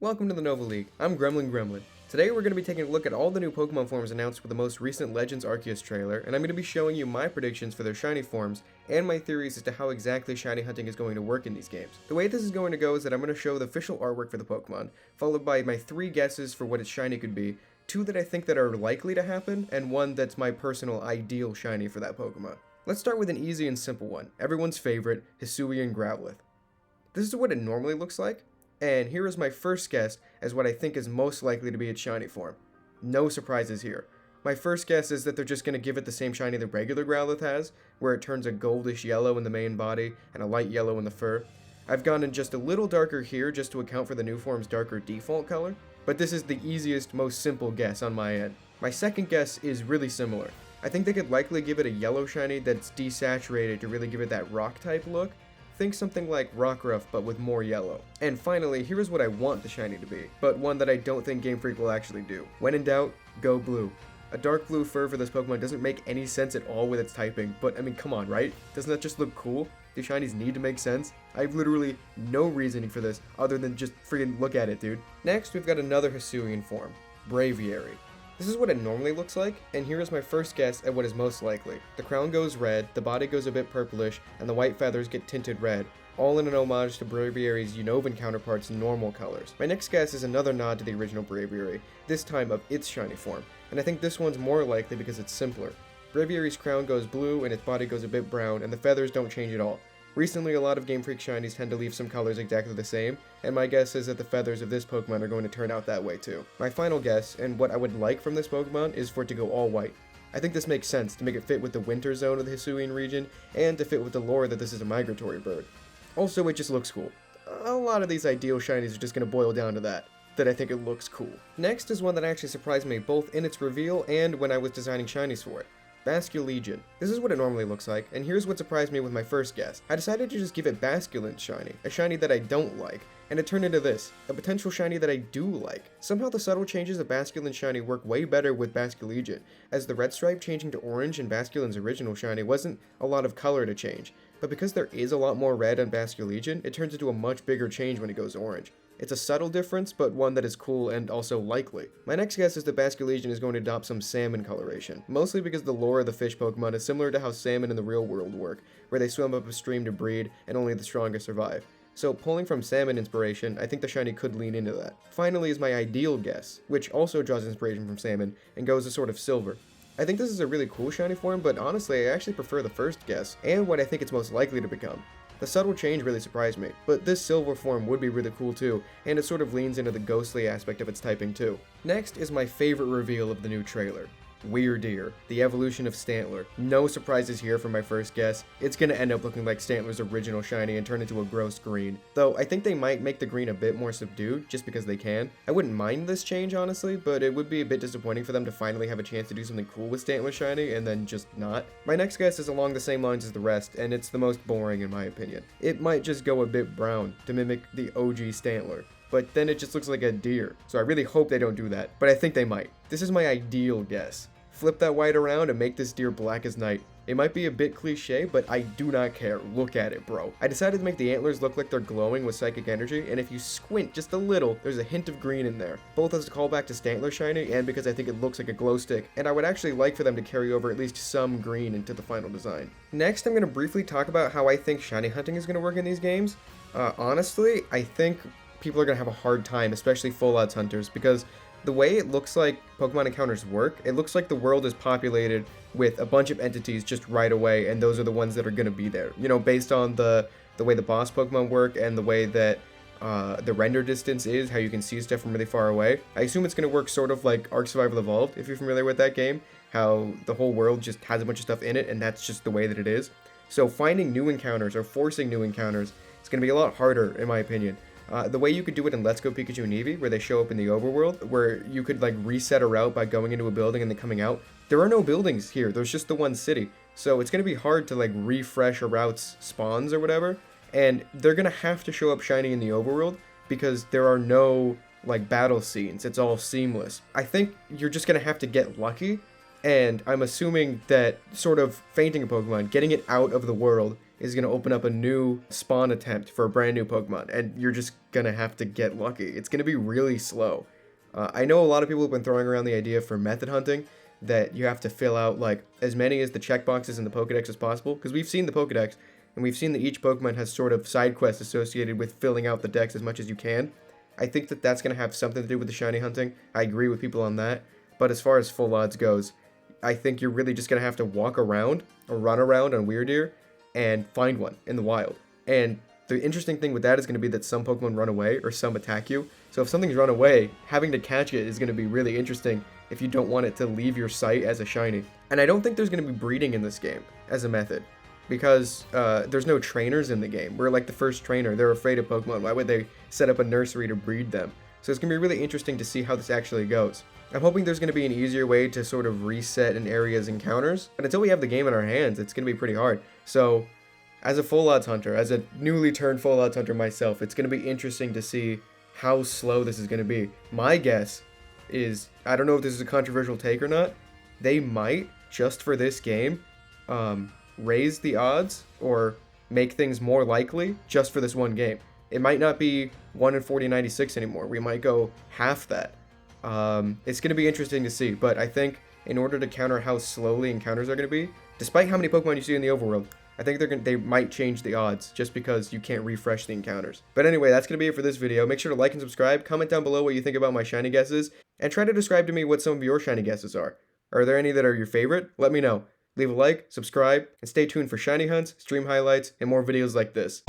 Welcome to the Nova League. I'm Gremlin. Today we're going to be taking a look at all the new Pokemon forms announced with the most recent Legends Arceus trailer, and I'm going to be showing you my predictions for their shiny forms, and my theories as to how exactly shiny hunting is going to work in these games. The way this is going to go is that I'm going to show the official artwork for the Pokemon, followed by my 3 guesses for what its shiny could be, 2 that I think that are likely to happen, and 1 that's my personal ideal shiny for that Pokemon. Let's start with an easy and simple one, everyone's favorite, Hisuian Growlithe. This is what it normally looks like, and here is my first guess as what I think is most likely to be its shiny form. No surprises here. My first guess is that they're just going to give it the same shiny the regular Growlithe has, where it turns a goldish yellow in the main body and a light yellow in the fur. I've gone in just a little darker here just to account for the new form's darker default color, but this is the easiest, most simple guess on my end. My second guess is really similar. I think they could likely give it a yellow shiny that's desaturated to really give it that rock type look. Think something like Rockruff, but with more yellow. And finally, here is what I want the shiny to be, but one that I don't think Game Freak will actually do. When in doubt, go blue. A dark blue fur for this Pokemon doesn't make any sense at all with its typing, but I mean, come on, right? Doesn't that just look cool? Do shinies need to make sense? I have literally no reasoning for this other than just freaking look at it, dude. Next, we've got another Hisuian form, Braviary. This is what it normally looks like, and here is my first guess at what is most likely. The crown goes red, the body goes a bit purplish, and the white feathers get tinted red, all in an homage to Braviary's Unovan counterpart's normal colors. My next guess is another nod to the original Braviary, this time of its shiny form, and I think this one's more likely because it's simpler. Braviary's crown goes blue, and its body goes a bit brown, and the feathers don't change at all. Recently, a lot of Game Freak shinies tend to leave some colors exactly the same, and my guess is that the feathers of this Pokemon are going to turn out that way too. My final guess, and what I would like from this Pokemon, is for it to go all white. I think this makes sense to make it fit with the winter zone of the Hisuian region, and to fit with the lore that this is a migratory bird. Also, it just looks cool. A lot of these ideal shinies are just going to boil down to that I think it looks cool. Next is one that actually surprised me both in its reveal and when I was designing shinies for it. Basculegion. This is what it normally looks like, and here's what surprised me with my first guess. I decided to just give it Basculin's shiny, a shiny that I don't like, and it turned into this, a potential shiny that I do like. Somehow the subtle changes of Basculin's shiny work way better with Basculegion, as the red stripe changing to orange in Basculin's original shiny wasn't a lot of color to change, but because there is a lot more red on Basculegion, it turns into a much bigger change when it goes orange. It's a subtle difference, but one that is cool and also likely. My next guess is that Basculegion is going to adopt some salmon coloration, mostly because the lore of the fish Pokemon is similar to how salmon in the real world work, where they swim up a stream to breed, and only the strongest survive. So pulling from salmon inspiration, I think the shiny could lean into that. Finally is my ideal guess, which also draws inspiration from salmon, and goes a sort of silver. I think this is a really cool shiny form, but honestly I actually prefer the first guess, and what I think it's most likely to become. The subtle change really surprised me, but this silver form would be really cool too, and it sort of leans into the ghostly aspect of its typing too. Next is my favorite reveal of the new trailer. Wyrdeer, the evolution of Stantler. No surprises here for my first guess. It's gonna end up looking like Stantler's original shiny and turn into a gross green. Though I think they might make the green a bit more subdued, just because they can. I wouldn't mind this change honestly, but it would be a bit disappointing for them to finally have a chance to do something cool with Stantler's shiny and then just not. My next guess is along the same lines as the rest, and it's the most boring in my opinion. It might just go a bit brown to mimic the OG Stantler, but then it just looks like a deer. So I really hope they don't do that, but I think they might. This is my ideal guess. Flip that white around and make this deer black as night. It might be a bit cliche, but I do not care. Look at it, bro. I decided to make the antlers look like they're glowing with psychic energy, and if you squint just a little, there's a hint of green in there. Both as a callback to Stantler shiny, and because I think it looks like a glow stick, and I would actually like for them to carry over at least some green into the final design. Next, I'm going to briefly talk about how I think shiny hunting is going to work in these games. Honestly, I think people are going to have a hard time, especially full odds hunters, because the way it looks like Pokemon encounters work, it looks like the world is populated with a bunch of entities just right away, and those are the ones that are going to be there. You know, based on the way the boss Pokemon work and the way that the render distance is, how you can see stuff from really far away. I assume it's going to work sort of like Ark Survival Evolved, if you're familiar with that game, how the whole world just has a bunch of stuff in it, and that's just the way that it is. So finding new encounters or forcing new encounters is going to be a lot harder, in my opinion. The way you could do it in Let's Go Pikachu and Eevee, where they show up in the overworld, where you could like reset a route by going into a building and then coming out. There are no buildings here, there's just the one city. So it's going to be hard to like refresh a route's spawns or whatever. And they're going to have to show up shiny in the overworld because there are no like battle scenes. It's all seamless. I think you're just going to have to get lucky. And I'm assuming that sort of fainting a Pokemon, getting it out of the world, is going to open up a new spawn attempt for a brand new Pokemon, and you're just going to have to get lucky. It's going to be really slow. I know a lot of people have been throwing around the idea for method hunting, that you have to fill out like as many as the checkboxes in the Pokedex as possible, because we've seen the Pokedex, and we've seen that each Pokemon has sort of side quests associated with filling out the dex as much as you can. I think that that's going to have something to do with the shiny hunting. I agree with people on that, but as far as full odds goes, I think you're really just going to have to walk around or run around on Wyrdeer and find one in the wild. And the interesting thing with that is going to be that some Pokemon run away or some attack you. So if something's run away, having to catch it is going to be really interesting if you don't want it to leave your sight as a shiny. And I don't think there's going to be breeding in this game as a method, because there's no trainers in the game. We're like the first trainer. They're afraid of Pokemon. Why would they set up a nursery to breed them? So it's going to be really interesting to see how this actually goes. I'm hoping there's going to be an easier way to sort of reset an area's encounters, but until we have the game in our hands, it's going to be pretty hard. So as a full odds hunter, as a newly turned full odds hunter myself, it's going to be interesting to see how slow this is going to be. My guess is, I don't know if this is a controversial take or not, they might, just for this game, raise the odds or make things more likely just for this one game. It might not be 1 in 40/96 anymore. We might go half that. It's going to be interesting to see, but I think in order to counter how slowly encounters are going to be, despite how many Pokemon you see in the overworld, I think they might change the odds just because you can't refresh the encounters. But anyway, that's going to be it for this video. Make sure to like and subscribe, comment down below what you think about my shiny guesses, and try to describe to me what some of your shiny guesses are. Are there any that are your favorite? Let me know. Leave a like, subscribe, and stay tuned for shiny hunts, stream highlights, and more videos like this.